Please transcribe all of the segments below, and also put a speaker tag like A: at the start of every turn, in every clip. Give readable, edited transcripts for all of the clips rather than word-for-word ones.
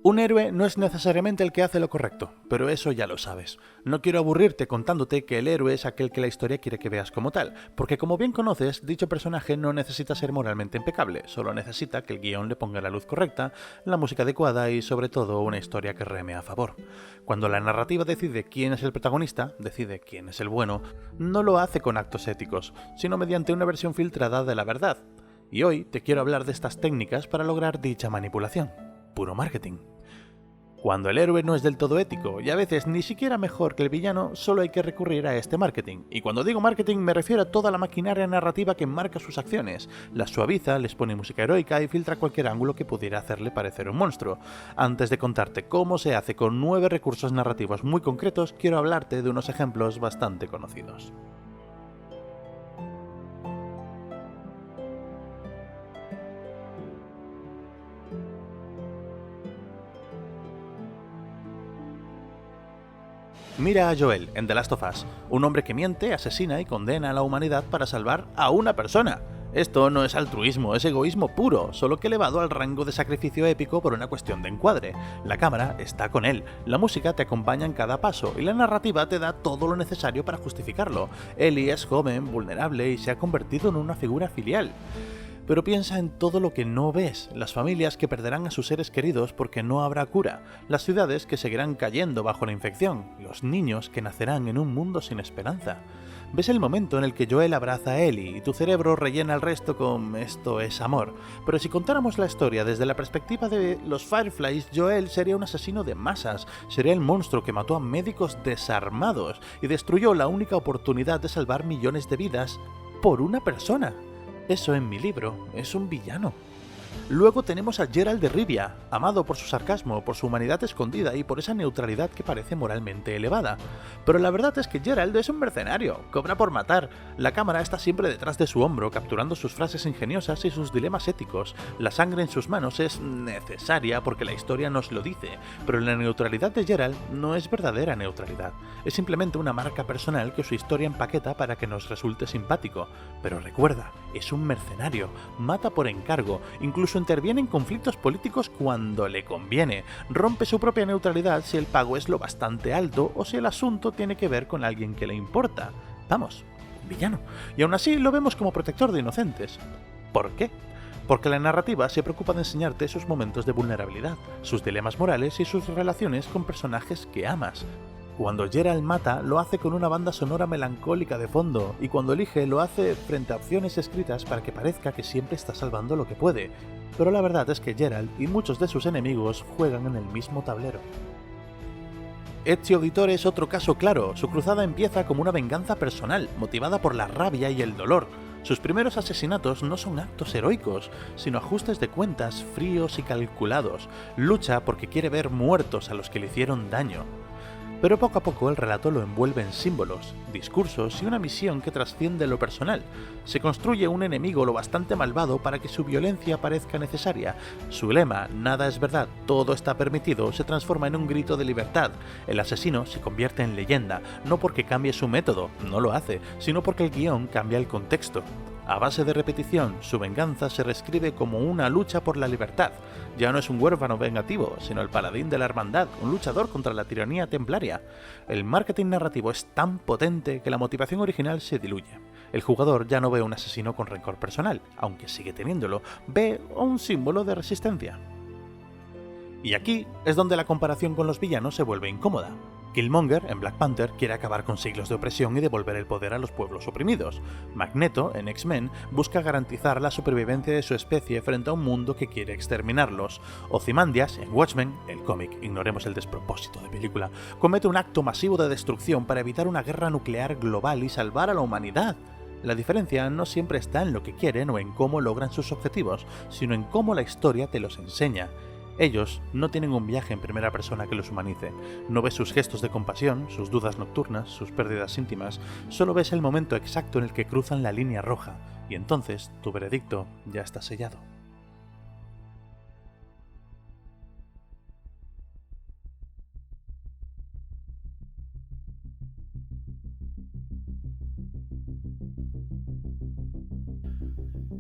A: Un héroe no es necesariamente el que hace lo correcto, pero eso ya lo sabes. No quiero aburrirte contándote que el héroe es aquel que la historia quiere que veas como tal, porque como bien conoces, dicho personaje no necesita ser moralmente impecable, solo necesita que el guión le ponga la luz correcta, la música adecuada y sobre todo una historia que reme a favor. Cuando la narrativa decide quién es el protagonista, decide quién es el bueno, no lo hace con actos éticos, sino mediante una versión filtrada de la verdad. Y hoy te quiero hablar de estas técnicas para lograr dicha manipulación. Puro marketing. Cuando el héroe no es del todo ético y a veces ni siquiera mejor que el villano, solo hay que recurrir a este marketing. Y cuando digo marketing me refiero a toda la maquinaria narrativa que marca sus acciones, las suaviza, les pone música heroica y filtra cualquier ángulo que pudiera hacerle parecer un monstruo. Antes de contarte cómo se hace con 9 recursos narrativos muy concretos, quiero hablarte de unos ejemplos bastante conocidos. Mira a Joel en The Last of Us, un hombre que miente, asesina y condena a la humanidad para salvar a una persona. Esto no es altruismo, es egoísmo puro, solo que elevado al rango de sacrificio épico por una cuestión de encuadre. La cámara está con él, la música te acompaña en cada paso y la narrativa te da todo lo necesario para justificarlo. Ellie es joven, vulnerable y se ha convertido en una figura filial. Pero piensa en todo lo que no ves, las familias que perderán a sus seres queridos porque no habrá cura, las ciudades que seguirán cayendo bajo la infección, los niños que nacerán en un mundo sin esperanza. Ves el momento en el que Joel abraza a Ellie y tu cerebro rellena el resto con "esto es amor". Pero si contáramos la historia desde la perspectiva de los Fireflies, Joel sería un asesino de masas, sería el monstruo que mató a médicos desarmados y destruyó la única oportunidad de salvar millones de vidas por una persona. Eso en mi libro es un villano. Luego tenemos a Geralt de Rivia, amado por su sarcasmo, por su humanidad escondida y por esa neutralidad que parece moralmente elevada. Pero la verdad es que Geralt es un mercenario, cobra por matar. La cámara está siempre detrás de su hombro, capturando sus frases ingeniosas y sus dilemas éticos. La sangre en sus manos es necesaria porque la historia nos lo dice, pero la neutralidad de Geralt no es verdadera neutralidad. Es simplemente una marca personal que su historia empaqueta para que nos resulte simpático. Pero recuerda, es un mercenario, mata por encargo, incluso interviene en conflictos políticos cuando le conviene, rompe su propia neutralidad si el pago es lo bastante alto o si el asunto tiene que ver con alguien que le importa. Vamos, un villano. Y aún así lo vemos como protector de inocentes. ¿Por qué? Porque la narrativa se preocupa de enseñarte sus momentos de vulnerabilidad, sus dilemas morales y sus relaciones con personajes que amas. Cuando Geralt mata, lo hace con una banda sonora melancólica de fondo, y cuando elige, lo hace frente a opciones escritas para que parezca que siempre está salvando lo que puede. Pero la verdad es que Geralt y muchos de sus enemigos juegan en el mismo tablero. Ezio Auditore es otro caso claro. Su cruzada empieza como una venganza personal, motivada por la rabia y el dolor. Sus primeros asesinatos no son actos heroicos, sino ajustes de cuentas fríos y calculados. Lucha porque quiere ver muertos a los que le hicieron daño. Pero poco a poco el relato lo envuelve en símbolos, discursos y una misión que trasciende lo personal. Se construye un enemigo lo bastante malvado para que su violencia parezca necesaria. Su lema, "nada es verdad, todo está permitido", se transforma en un grito de libertad. El asesino se convierte en leyenda, no porque cambie su método, no lo hace, sino porque el guión cambia el contexto. A base de repetición, su venganza se reescribe como una lucha por la libertad. Ya no es un huérfano vengativo, sino el paladín de la hermandad, un luchador contra la tiranía templaria. El marketing narrativo es tan potente que la motivación original se diluye. El jugador ya no ve un asesino con rencor personal, aunque sigue teniéndolo, ve un símbolo de resistencia. Y aquí es donde la comparación con los villanos se vuelve incómoda. Killmonger, en Black Panther, quiere acabar con siglos de opresión y devolver el poder a los pueblos oprimidos. Magneto, en X-Men, busca garantizar la supervivencia de su especie frente a un mundo que quiere exterminarlos. Ozymandias, en Watchmen, el cómic, ignoremos el despropósito de película, comete un acto masivo de destrucción para evitar una guerra nuclear global y salvar a la humanidad. La diferencia no siempre está en lo que quieren o en cómo logran sus objetivos, sino en cómo la historia te los enseña. Ellos no tienen un viaje en primera persona que los humanice, no ves sus gestos de compasión, sus dudas nocturnas, sus pérdidas íntimas, solo ves el momento exacto en el que cruzan la línea roja, y entonces tu veredicto ya está sellado.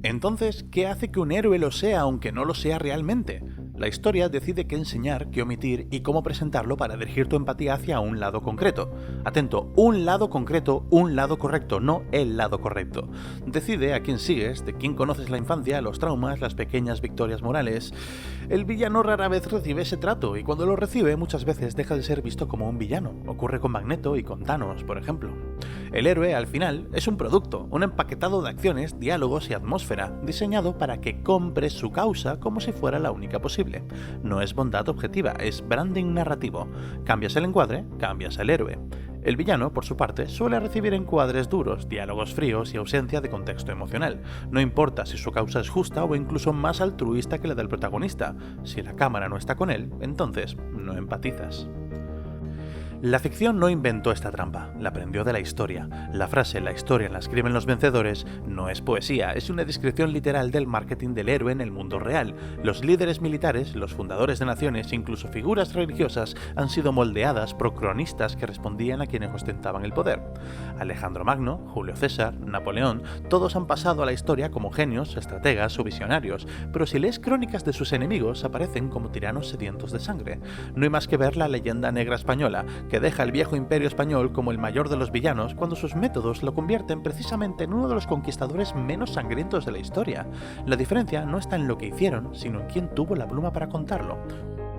A: Entonces, ¿qué hace que un héroe lo sea aunque no lo sea realmente? La historia decide qué enseñar, qué omitir y cómo presentarlo para dirigir tu empatía hacia un lado concreto. Atento, un lado concreto, un lado correcto, no el lado correcto. Decide a quién sigues, de quién conoces la infancia, los traumas, las pequeñas victorias morales. El villano rara vez recibe ese trato y cuando lo recibe muchas veces deja de ser visto como un villano. Ocurre con Magneto y con Thanos, por ejemplo. El héroe, al final, es un producto, un empaquetado de acciones, diálogos y atmósfera, diseñado para que compres su causa como si fuera la única posible. No es bondad objetiva, es branding narrativo. Cambias el encuadre, cambias el héroe. El villano, por su parte, suele recibir encuadres duros, diálogos fríos y ausencia de contexto emocional. No importa si su causa es justa o incluso más altruista que la del protagonista. Si la cámara no está con él, entonces no empatizas. La ficción no inventó esta trampa, la aprendió de la historia. La frase "la historia la escriben los vencedores" no es poesía, es una descripción literal del marketing del héroe en el mundo real. Los líderes militares, los fundadores de naciones, incluso figuras religiosas han sido moldeadas por cronistas que respondían a quienes ostentaban el poder. Alejandro Magno, Julio César, Napoleón, todos han pasado a la historia como genios, estrategas o visionarios, pero si lees crónicas de sus enemigos aparecen como tiranos sedientos de sangre. No hay más que ver la leyenda negra española, que deja al viejo imperio español como el mayor de los villanos cuando sus métodos lo convierten precisamente en uno de los conquistadores menos sangrientos de la historia. La diferencia no está en lo que hicieron, sino en quién tuvo la pluma para contarlo.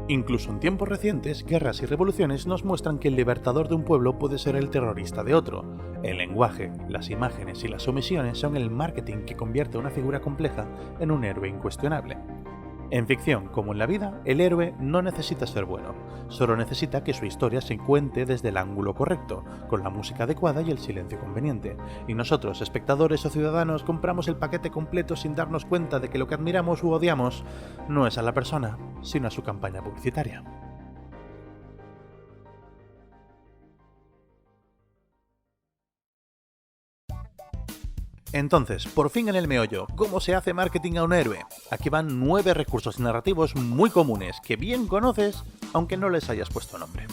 A: Incluso en tiempos recientes, guerras y revoluciones nos muestran que el libertador de un pueblo puede ser el terrorista de otro. El lenguaje, las imágenes y las omisiones son el marketing que convierte a una figura compleja en un héroe incuestionable. En ficción, como en la vida, el héroe no necesita ser bueno, solo necesita que su historia se cuente desde el ángulo correcto, con la música adecuada y el silencio conveniente. Y nosotros, espectadores o ciudadanos, compramos el paquete completo sin darnos cuenta de que lo que admiramos u odiamos no es a la persona, sino a su campaña publicitaria. Entonces, por fin en el meollo, ¿cómo se hace marketing a un héroe? Aquí van 9 recursos narrativos muy comunes que bien conoces, aunque no les hayas puesto nombre.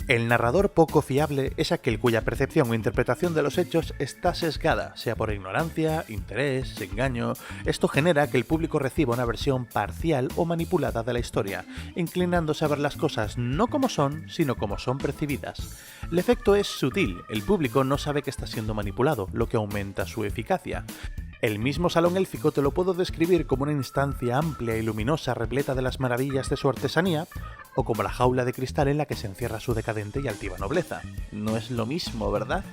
A: El narrador poco fiable es aquel cuya percepción o interpretación de los hechos está sesgada, sea por ignorancia, interés, engaño. Esto genera que el público reciba una versión parcial o manipulada de la historia, inclinándose a ver las cosas no como son, sino como son percibidas. El efecto es sutil, el público no sabe que está siendo manipulado, lo que aumenta su eficacia. El mismo salón élfico te lo puedo describir como una instancia amplia y luminosa repleta de las maravillas de su artesanía, o como la jaula de cristal en la que se encierra su decadente y altiva nobleza. No es lo mismo, ¿verdad?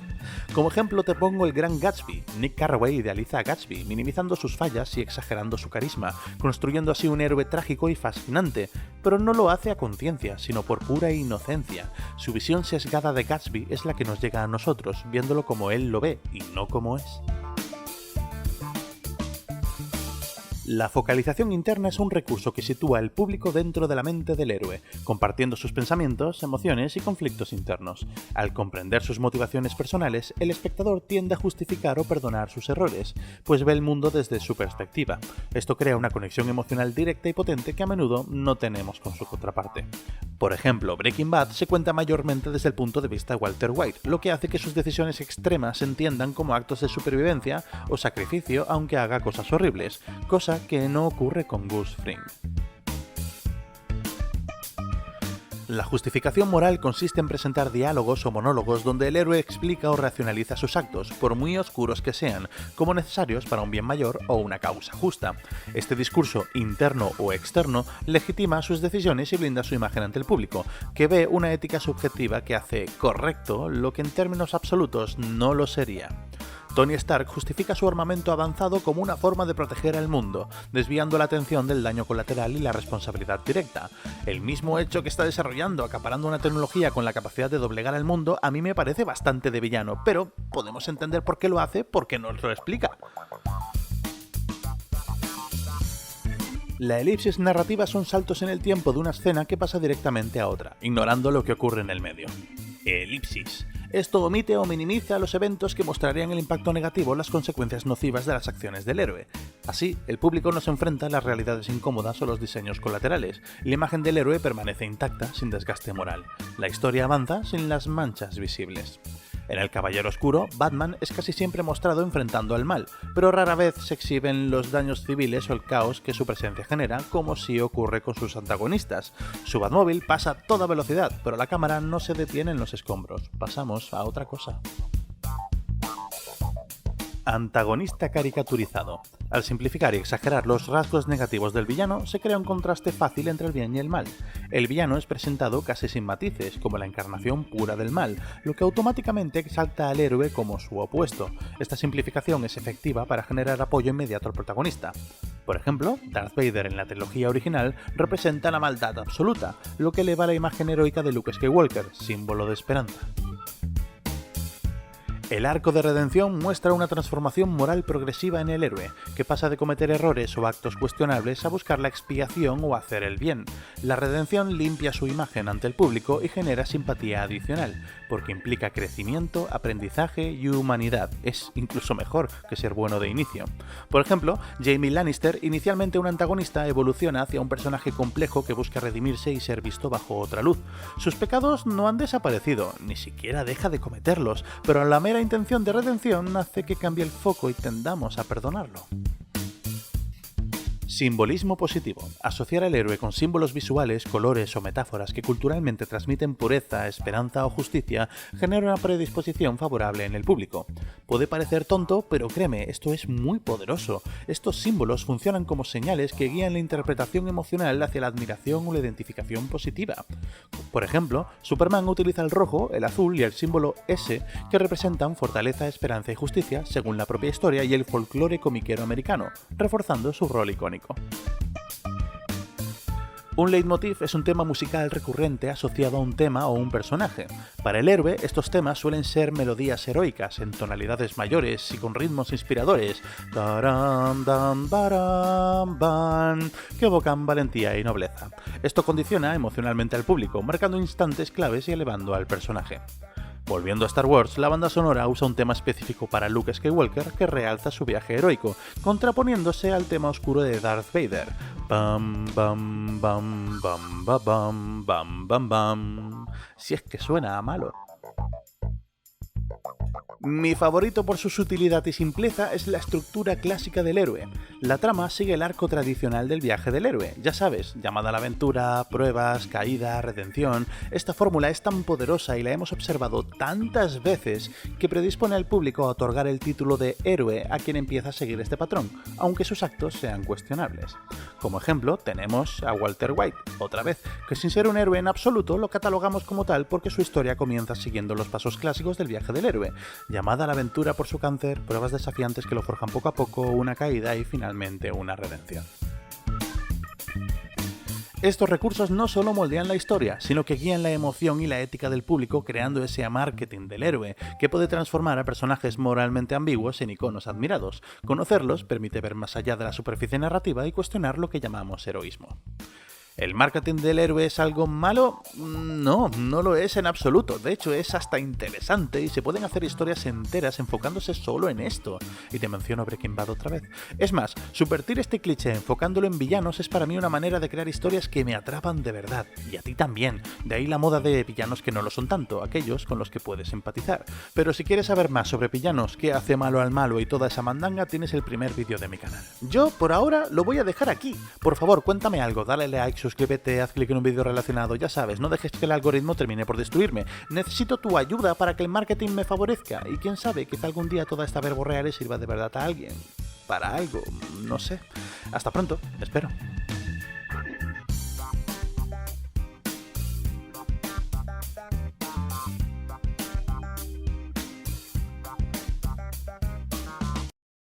A: Como ejemplo te pongo El Gran Gatsby. Nick Carraway idealiza a Gatsby, minimizando sus fallas y exagerando su carisma, construyendo así un héroe trágico y fascinante, pero no lo hace a conciencia, sino por pura inocencia. Su visión sesgada de Gatsby es la que nos llega a nosotros, viéndolo como él lo ve y no como es. La focalización interna es un recurso que sitúa al público dentro de la mente del héroe, compartiendo sus pensamientos, emociones y conflictos internos. Al comprender sus motivaciones personales, el espectador tiende a justificar o perdonar sus errores, pues ve el mundo desde su perspectiva. Esto crea una conexión emocional directa y potente que a menudo no tenemos con su contraparte. Por ejemplo, Breaking Bad se cuenta mayormente desde el punto de vista de Walter White, lo que hace que sus decisiones extremas se entiendan como actos de supervivencia o sacrificio aunque haga cosas horribles, cosa que no ocurre con Gus Fring. La justificación moral consiste en presentar diálogos o monólogos donde el héroe explica o racionaliza sus actos, por muy oscuros que sean, como necesarios para un bien mayor o una causa justa. Este discurso, interno o externo, legitima sus decisiones y blinda su imagen ante el público, que ve una ética subjetiva que hace correcto lo que en términos absolutos no lo sería. Tony Stark justifica su armamento avanzado como una forma de proteger al mundo, desviando la atención del daño colateral y la responsabilidad directa. El mismo hecho que está desarrollando, acaparando una tecnología con la capacidad de doblegar al mundo, a mí me parece bastante de villano, pero podemos entender por qué lo hace porque nos lo explica. La elipsis narrativa son saltos en el tiempo de una escena que pasa directamente a otra, ignorando lo que ocurre en el medio. Elipsis. Esto omite o minimiza los eventos que mostrarían el impacto negativo o las consecuencias nocivas de las acciones del héroe. Así, el público no se enfrenta a las realidades incómodas o los diseños colaterales, y la imagen del héroe permanece intacta sin desgaste moral. La historia avanza sin las manchas visibles. En El Caballero Oscuro, Batman es casi siempre mostrado enfrentando al mal, pero rara vez se exhiben los daños civiles o el caos que su presencia genera, como sí ocurre con sus antagonistas. Su Batmóvil pasa a toda velocidad, pero la cámara no se detiene en los escombros. Pasamos a otra cosa. Antagonista caricaturizado. Al simplificar y exagerar los rasgos negativos del villano, se crea un contraste fácil entre el bien y el mal. El villano es presentado casi sin matices, como la encarnación pura del mal, lo que automáticamente exalta al héroe como su opuesto. Esta simplificación es efectiva para generar apoyo inmediato al protagonista. Por ejemplo, Darth Vader en la trilogía original representa la maldad absoluta, lo que eleva la imagen heroica de Luke Skywalker, símbolo de esperanza. El arco de redención muestra una transformación moral progresiva en el héroe, que pasa de cometer errores o actos cuestionables a buscar la expiación o hacer el bien. La redención limpia su imagen ante el público y genera simpatía adicional, porque implica crecimiento, aprendizaje y humanidad. Es incluso mejor que ser bueno de inicio. Por ejemplo, Jaime Lannister, inicialmente un antagonista, evoluciona hacia un personaje complejo que busca redimirse y ser visto bajo otra luz. Sus pecados no han desaparecido, ni siquiera deja de cometerlos, pero la mera intención de redención hace que cambie el foco y tendamos a perdonarlo. Simbolismo positivo. Asociar al héroe con símbolos visuales, colores o metáforas que culturalmente transmiten pureza, esperanza o justicia genera una predisposición favorable en el público. Puede parecer tonto, pero créeme, esto es muy poderoso. Estos símbolos funcionan como señales que guían la interpretación emocional hacia la admiración o la identificación positiva. Por ejemplo, Superman utiliza el rojo, el azul y el símbolo S, que representan fortaleza, esperanza y justicia según la propia historia y el folclore comiquero americano, reforzando su rol icónico. Un leitmotiv es un tema musical recurrente asociado a un tema o un personaje. Para el héroe, estos temas suelen ser melodías heroicas, en tonalidades mayores y con ritmos inspiradores, que evocan valentía y nobleza. Esto condiciona emocionalmente al público, marcando instantes claves y elevando al personaje. Volviendo a Star Wars, la banda sonora usa un tema específico para Luke Skywalker que realza su viaje heroico, contraponiéndose al tema oscuro de Darth Vader. Bam, bam, bam, bam, bam, bam, bam, bam. Si es que suena a malo. Mi favorito por su sutilidad y simpleza es la estructura clásica del héroe. La trama sigue el arco tradicional del viaje del héroe, ya sabes, llamada a la aventura, pruebas, caída, redención. Esta fórmula es tan poderosa y la hemos observado tantas veces que predispone al público a otorgar el título de héroe a quien empieza a seguir este patrón, aunque sus actos sean cuestionables. Como ejemplo, tenemos a Walter White, otra vez, que sin ser un héroe en absoluto lo catalogamos como tal porque su historia comienza siguiendo los pasos clásicos del viaje del héroe, llamada a la aventura por su cáncer, pruebas desafiantes que lo forjan poco a poco, una caída y finalmente una redención. Estos recursos no solo moldean la historia, sino que guían la emoción y la ética del público creando ese marketing del héroe, que puede transformar a personajes moralmente ambiguos en iconos admirados. Conocerlos permite ver más allá de la superficie narrativa y cuestionar lo que llamamos heroísmo. ¿El marketing del héroe es algo malo? No, no lo es en absoluto. De hecho, es hasta interesante y se pueden hacer historias enteras enfocándose solo en esto. Y te menciono Breaking Bad otra vez. Es más, subvertir este cliché enfocándolo en villanos es para mí una manera de crear historias que me atrapan de verdad. Y a ti también. De ahí la moda de villanos que no lo son tanto, aquellos con los que puedes empatizar. Pero si quieres saber más sobre villanos, qué hace malo al malo y toda esa mandanga, tienes el primer vídeo de mi canal. Yo, por ahora, lo voy a dejar aquí. Por favor, cuéntame algo, dale like, suscríbete, haz clic en un vídeo relacionado, ya sabes, no dejes que el algoritmo termine por destruirme. Necesito tu ayuda para que el marketing me favorezca y quién sabe, quizá algún día toda esta verborrea le sirva de verdad a alguien. Para algo, no sé. Hasta pronto, espero.